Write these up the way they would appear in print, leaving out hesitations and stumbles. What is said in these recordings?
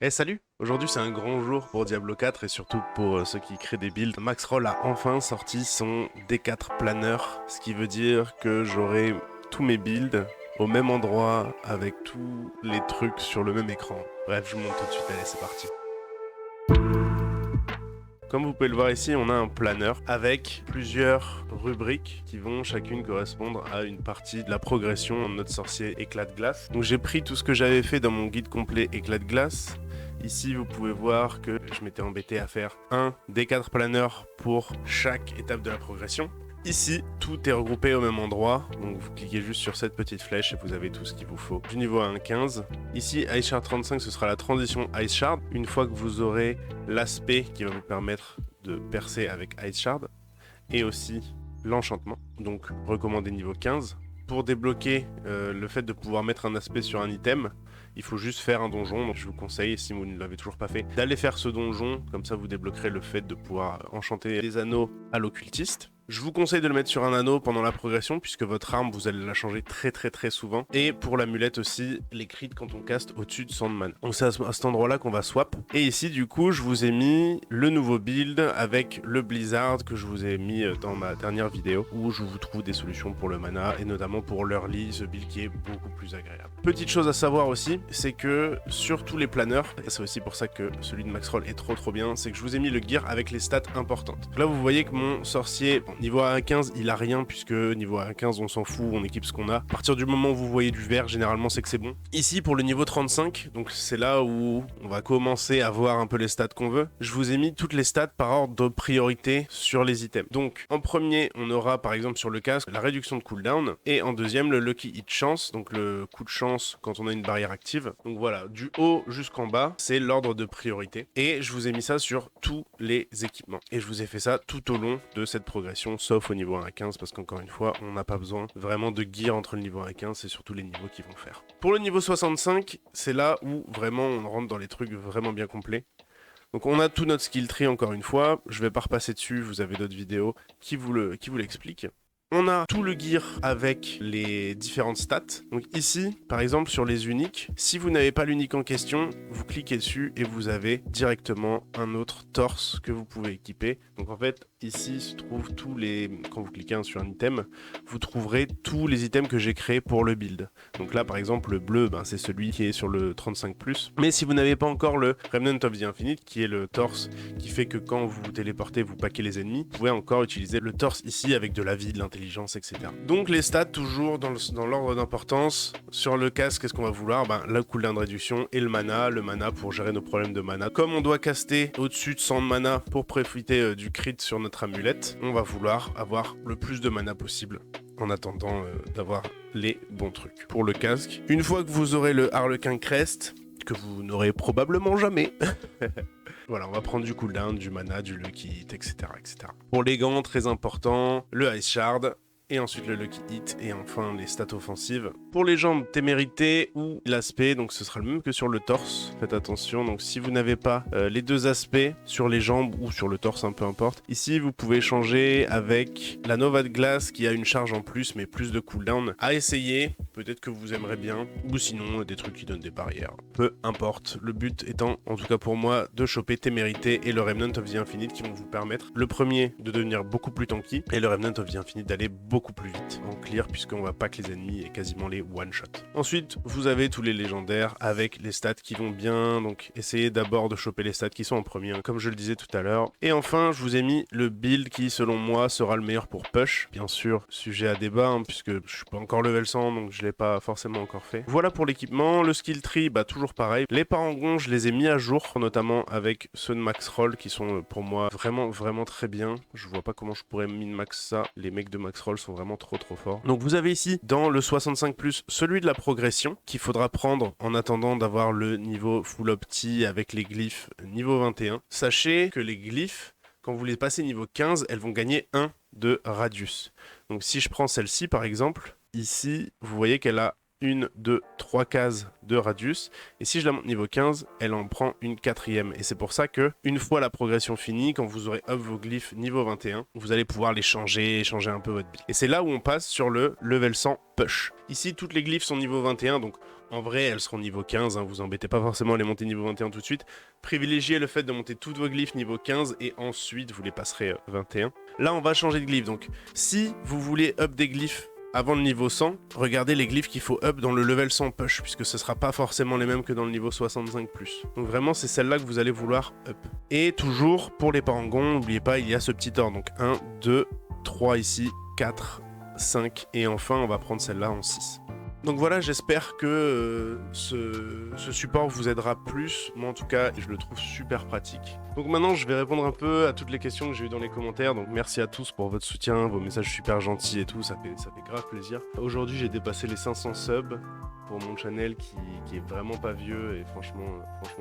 Salut! Aujourd'hui c'est un grand jour pour Diablo 4 et surtout pour ceux qui créent des builds. Maxroll a enfin sorti son D4 Planner, ce qui veut dire que j'aurai tous mes builds au même endroit avec tous les trucs sur le même écran. Bref, je vous montre tout de suite, allez c'est parti. Comme vous pouvez le voir ici, on a un planner avec plusieurs rubriques qui vont chacune correspondre à une partie de la progression de notre sorcier éclat de glace. Donc j'ai pris tout ce que j'avais fait dans mon guide complet éclat de glace. Ici, vous pouvez voir que je m'étais embêté à faire un des 4 planners pour chaque étape de la progression. Ici, tout est regroupé au même endroit, donc vous cliquez juste sur cette petite flèche et vous avez tout ce qu'il vous faut. Du niveau 1 à 15. Ici, Ice Shard 35, ce sera la transition Ice Shard. Une fois que vous aurez l'aspect qui va vous permettre de percer avec Ice Shard, et aussi l'enchantement, donc recommandé niveau 15. Pour débloquer le fait de pouvoir mettre un aspect sur un item, il faut juste faire un donjon. Donc je vous conseille, si vous ne l'avez toujours pas fait, d'aller faire ce donjon. Comme ça, vous débloquerez le fait de pouvoir enchanter les anneaux à l'occultiste. Je vous conseille de le mettre sur un anneau pendant la progression, puisque votre arme, vous allez la changer très souvent. Et pour l'amulette aussi, les crits quand on caste au-dessus de 100 de mana. Donc c'est à cet endroit-là qu'on va swap. Et ici, du coup, je vous ai mis le nouveau build avec le Blizzard que je vous ai mis dans ma dernière vidéo, où je vous trouve des solutions pour le mana, et notamment pour l'early, ce build qui est beaucoup plus agréable. Petite chose à savoir aussi, c'est que sur tous les planeurs, et c'est aussi pour ça que celui de Maxroll est trop bien, c'est que je vous ai mis le gear avec les stats importantes. Là, vous voyez que mon sorcier, bon, niveau A15, il a rien, puisque niveau A15, on s'en fout, on équipe ce qu'on a. À partir du moment où vous voyez du vert, généralement, c'est que c'est bon. Ici, pour le niveau 35, donc c'est là où on va commencer à voir un peu les stats qu'on veut, je vous ai mis toutes les stats par ordre de priorité sur les items. Donc, en premier, on aura, par exemple, sur le casque, la réduction de cooldown, et en deuxième, le Lucky Hit Chance, donc le coup de chance quand on a une barrière active. Donc voilà, du haut jusqu'en bas, c'est l'ordre de priorité. Et je vous ai mis ça sur tous les équipements. Et je vous ai fait ça tout au long de cette progression, sauf au niveau 1 à 15, parce qu'encore une fois, on n'a pas besoin vraiment de gear entre le niveau 1 et 15, c'est surtout les niveaux qui vont faire. Pour le niveau 65, c'est là où vraiment on rentre dans les trucs vraiment bien complets. Donc on a tout notre skill tree encore une fois, je vais pas repasser dessus, vous avez d'autres vidéos qui vous l'expliquent. On a tout le gear avec les différentes stats. Donc ici, par exemple, sur les uniques, si vous n'avez pas l'unique en question, vous cliquez dessus et vous avez directement un autre torse que vous pouvez équiper. Donc en fait, ici se trouvent tous les... Quand vous cliquez sur un item, vous trouverez tous les items que j'ai créés pour le build. Donc là, par exemple, le bleu, c'est celui qui est sur le 35+. Mais si vous n'avez pas encore le Remnant of the Infinite, qui est le torse qui fait que quand vous vous téléportez, vous paquez les ennemis, vous pouvez encore utiliser le torse ici avec de la vie, de l'intelligence, etc. Donc les stats, toujours dans l'ordre d'importance. Sur le casque, qu'est-ce qu'on va vouloir? La cooldown de réduction et le mana pour gérer nos problèmes de mana. Comme on doit caster au-dessus de 100 de mana pour profiter du crit sur notre amulette, on va vouloir avoir le plus de mana possible en attendant d'avoir les bons trucs. Pour le casque, une fois que vous aurez le Harlequin Crest, que vous n'aurez probablement jamais, voilà, on va prendre du cooldown, du mana, du lucky hit, etc., etc. Pour les gants, très important, le Ice Shard, et ensuite le Lucky Hit, et enfin les stats offensives. Pour les jambes, témérité ou l'aspect, donc ce sera le même que sur le torse, faites attention, donc si vous n'avez pas les deux aspects sur les jambes ou sur le torse, peu importe, ici vous pouvez changer avec la Nova de glace qui a une charge en plus, mais plus de cooldown, à essayer, peut-être que vous aimerez bien, ou sinon des trucs qui donnent des barrières, peu importe, le but étant, en tout cas pour moi, de choper témérité et le Remnant of the Infinite qui vont vous permettre, le premier de devenir beaucoup plus tanky, et le Remnant of the Infinite d'aller beaucoup plus vite en clear puisqu'on va pack les ennemis et quasiment les one shot. Ensuite, vous avez tous les légendaires avec les stats qui vont bien, donc essayez d'abord de choper les stats qui sont en premier, comme je le disais tout à l'heure. Et enfin, je vous ai mis le build qui, selon moi, sera le meilleur pour push. Bien sûr, sujet à débat, puisque je suis pas encore level 100, donc je l'ai pas forcément encore fait. Voilà pour l'équipement. Le skill tree, toujours pareil. Les parangons, je les ai mis à jour, notamment avec ceux de Maxroll qui sont pour moi vraiment très bien. Je vois pas comment je pourrais min-max ça. Les mecs de Maxroll sont vraiment trop forts. Donc vous avez ici, dans le 65+, celui de la progression, qu'il faudra prendre en attendant d'avoir le niveau full opti avec les glyphes niveau 21. Sachez que les glyphes, quand vous les passez niveau 15, elles vont gagner 1 de radius. Donc si je prends celle-ci par exemple, ici, vous voyez qu'elle a 1, 2, 3 cases de radius, et si je la monte niveau 15, elle en prend une quatrième, et c'est pour ça que, une fois la progression finie, quand vous aurez up vos glyphes niveau 21, vous allez pouvoir les changer un peu votre build. Et c'est là où on passe sur le level 100 push. Ici, toutes les glyphes sont niveau 21, donc En vrai, elles seront niveau 15, hein, vous embêtez pas forcément à les monter niveau 21 tout de suite. Privilégiez le fait de monter tous vos glyphes niveau 15 et ensuite vous les passerez 21. Là, on va changer de glyphe, donc si vous voulez up des glyphes avant le niveau 100, regardez les glyphes qu'il faut up dans le level 100 push, puisque ce sera pas forcément les mêmes que dans le niveau 65+. Donc vraiment, c'est celle-là que vous allez vouloir up. Et toujours, pour les parangons, n'oubliez pas, il y a ce petit ordre. Donc 1, 2, 3 ici, 4, 5, et enfin, on va prendre celle-là en 6. Donc voilà, j'espère que ce support vous aidera plus. Moi en tout cas, je le trouve super pratique. Donc maintenant, je vais répondre un peu à toutes les questions que j'ai eues dans les commentaires. Donc merci à tous pour votre soutien, vos messages super gentils et tout, ça fait grave plaisir. Aujourd'hui, j'ai dépassé les 500 subs pour mon channel qui est vraiment pas vieux et franchement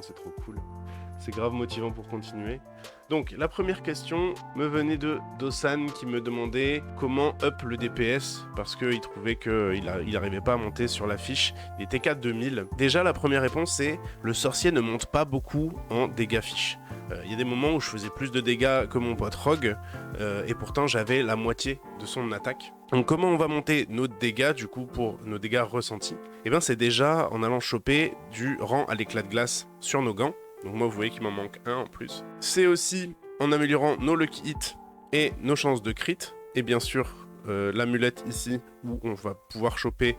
c'est trop cool. C'est grave motivant pour continuer. Donc la première question me venait de Dosan qui me demandait comment up le DPS parce qu'il trouvait qu'il n'arrivait pas à monter sur la fiche. Il était qu'à 2000. Déjà la première réponse c'est le sorcier ne monte pas beaucoup en dégâts fiche. Il y a des moments où je faisais plus de dégâts que mon pote Rogue et pourtant j'avais la moitié de son attaque. Donc comment on va monter nos dégâts du coup pour nos dégâts ressentis? Et bien c'est déjà en allant choper du rang à l'éclat de glace sur nos gants. Donc moi vous voyez qu'il m'en manque un en plus. C'est aussi en améliorant nos lucky hits et nos chances de crit. Et bien sûr l'amulette ici où on va pouvoir choper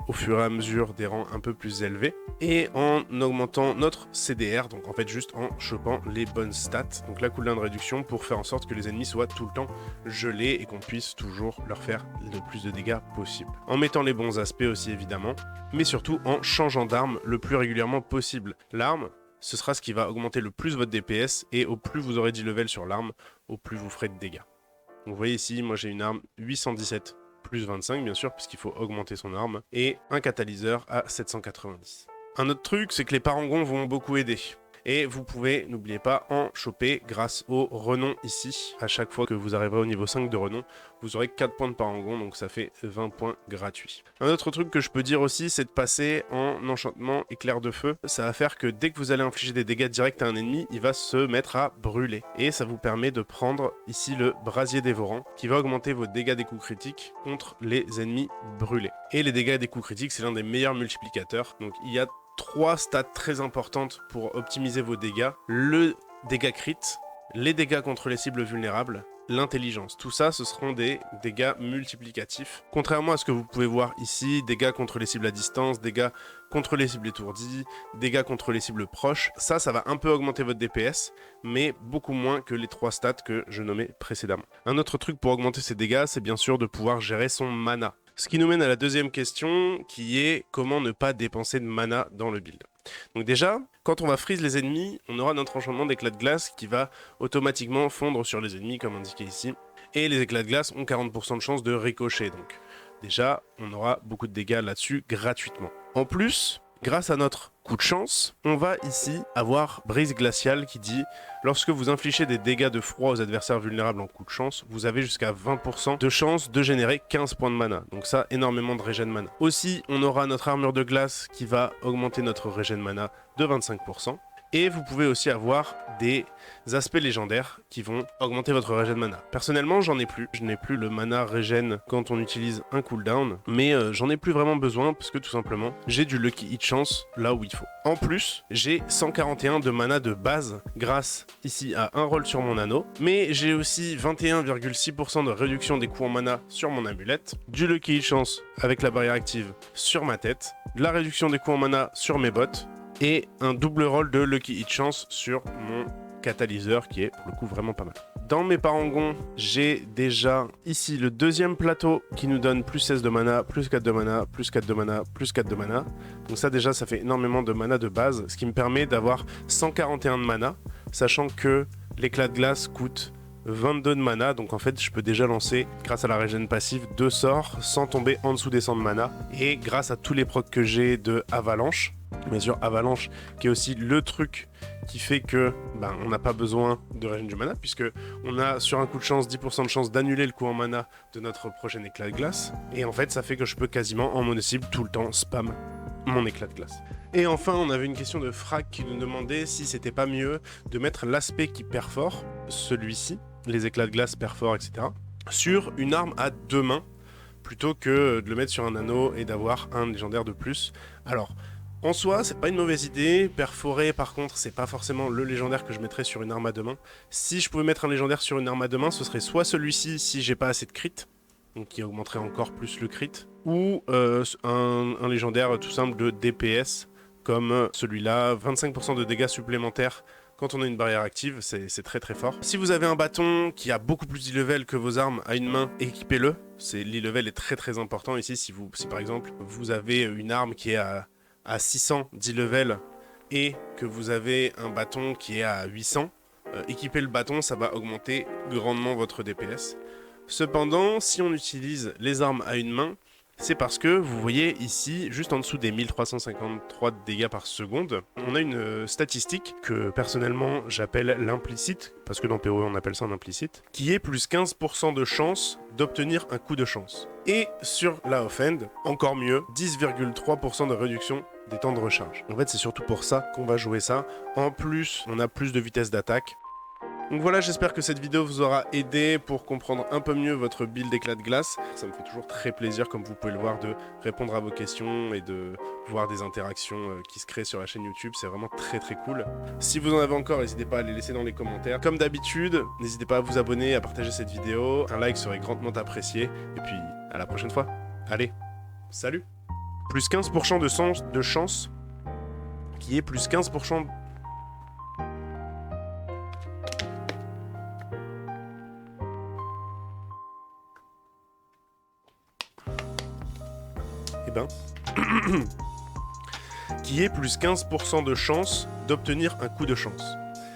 au fur et à mesure des rangs un peu plus élevés. Et en augmentant notre CDR, donc en fait juste en chopant les bonnes stats. Donc la cooldown réduction pour faire en sorte que les ennemis soient tout le temps gelés et qu'on puisse toujours leur faire le plus de dégâts possible. En mettant les bons aspects aussi évidemment, mais surtout en changeant d'arme le plus régulièrement possible. L'arme, ce sera ce qui va augmenter le plus votre DPS et au plus vous aurez 10 levels sur l'arme, au plus vous ferez de dégâts. Donc vous voyez ici, moi j'ai une arme 817 plus 25 bien sûr, puisqu'il faut augmenter son arme, et un catalyseur à 790. Un autre truc, c'est que les parangons vont beaucoup aider. Et vous pouvez, n'oubliez pas, en choper grâce au renom ici. À chaque fois que vous arriverez au niveau 5 de renom, vous aurez 4 points de parangon, donc ça fait 20 points gratuits. Un autre truc que je peux dire aussi, c'est de passer en enchantement éclair de feu. Ça va faire que dès que vous allez infliger des dégâts directs à un ennemi, il va se mettre à brûler. Et ça vous permet de prendre ici le brasier dévorant, qui va augmenter vos dégâts des coups critiques contre les ennemis brûlés. Et les dégâts des coups critiques, c'est l'un des meilleurs multiplicateurs. Donc il y a 3 stats très importantes pour optimiser vos dégâts. Le dégât crit, les dégâts contre les cibles vulnérables, l'intelligence. Tout ça, ce seront des dégâts multiplicatifs. Contrairement à ce que vous pouvez voir ici, dégâts contre les cibles à distance, dégâts contre les cibles étourdies, dégâts contre les cibles proches. Ça va un peu augmenter votre DPS, mais beaucoup moins que les 3 stats que je nommais précédemment. Un autre truc pour augmenter ces dégâts, c'est bien sûr de pouvoir gérer son mana. Ce qui nous mène à la deuxième question, qui est comment ne pas dépenser de mana dans le build. Donc déjà, quand on va freeze les ennemis, on aura notre enchantement d'éclat de glace qui va automatiquement fondre sur les ennemis, comme indiqué ici. Et les éclats de glace ont 40% de chance de ricocher, donc déjà, on aura beaucoup de dégâts là-dessus gratuitement. En plus, grâce à notre coup de chance, on va ici avoir Brise Glaciale qui dit « Lorsque vous infligez des dégâts de froid aux adversaires vulnérables en coup de chance, vous avez jusqu'à 20% de chance de générer 15 points de mana. » Donc ça, énormément de régène mana. Aussi, on aura notre armure de glace qui va augmenter notre régène mana de 25%. Et vous pouvez aussi avoir des aspects légendaires qui vont augmenter votre régène mana. Personnellement, j'en ai plus. Je n'ai plus le mana régène quand on utilise un cooldown, mais j'en ai plus vraiment besoin parce que tout simplement, j'ai du lucky hit chance là où il faut. En plus, j'ai 141 de mana de base grâce ici à un roll sur mon anneau, mais j'ai aussi 21,6% de réduction des coûts en mana sur mon amulette, du lucky hit chance avec la barrière active sur ma tête, de la réduction des coûts en mana sur mes bottes, et un double roll de Lucky Hit Chance sur mon catalyseur qui est pour le coup vraiment pas mal. Dans mes parangons, j'ai déjà ici le deuxième plateau qui nous donne plus 16 de mana, plus 4 de mana, plus 4 de mana, plus 4 de mana. Donc ça déjà ça fait énormément de mana de base, ce qui me permet d'avoir 141 de mana, sachant que l'éclat de glace coûte 22 de mana, donc en fait je peux déjà lancer grâce à la régène passive 2 sorts sans tomber en dessous des 100 de mana, et grâce à tous les procs que j'ai de Avalanche, bien sûr Avalanche qui est aussi le truc qui fait que on n'a pas besoin de régène du mana, puisque on a sur un coup de chance 10% de chance d'annuler le coup en mana de notre prochain éclat de glace, et en fait ça fait que je peux quasiment en mono-cible tout le temps spam mon éclat de glace. Et enfin on avait une question de Frac qui nous demandait si c'était pas mieux de mettre l'aspect qui perfore, celui-ci, les éclats de glace perfore etc., sur une arme à 2 mains, plutôt que de le mettre sur un anneau et d'avoir un légendaire de plus. Alors, en soi, c'est pas une mauvaise idée. Perforer, par contre, c'est pas forcément le légendaire que je mettrais sur une arme à deux mains. Si je pouvais mettre un légendaire sur une arme à deux mains, ce serait soit celui-ci si j'ai pas assez de crit, donc qui augmenterait encore plus le crit, ou un légendaire tout simple de DPS, comme celui-là, 25% de dégâts supplémentaires quand on a une barrière active, c'est très très fort. Si vous avez un bâton qui a beaucoup plus d'e-level que vos armes à une main, équipez-le. L'e-level est très très important ici. Si par exemple vous avez une arme qui est à 600 d'e-level et que vous avez un bâton qui est à 800, équiper le bâton, ça va augmenter grandement votre DPS. Cependant, si on utilise les armes à une main, c'est parce que, vous voyez ici, juste en dessous des 1353 dégâts par seconde, on a une statistique que personnellement j'appelle l'implicite, parce que dans PoE on appelle ça un implicite, qui est plus 15% de chance d'obtenir un coup de chance. Et sur la off-end, encore mieux, 10,3% de réduction des temps de recharge. En fait, c'est surtout pour ça qu'on va jouer ça. En plus, on a plus de vitesse d'attaque. Donc voilà, j'espère que cette vidéo vous aura aidé pour comprendre un peu mieux votre build d'éclat de glace. Ça me fait toujours très plaisir, comme vous pouvez le voir, de répondre à vos questions et de voir des interactions qui se créent sur la chaîne YouTube. C'est vraiment très très cool. Si vous en avez encore, n'hésitez pas à les laisser dans les commentaires. Comme d'habitude, n'hésitez pas à vous abonner, à partager cette vidéo. Un like serait grandement apprécié. Et puis, à la prochaine fois. Allez, salut! Plus 15% de chance, qui est plus 15%... Eh ben, qui est plus 15% de chance d'obtenir un coup de chance.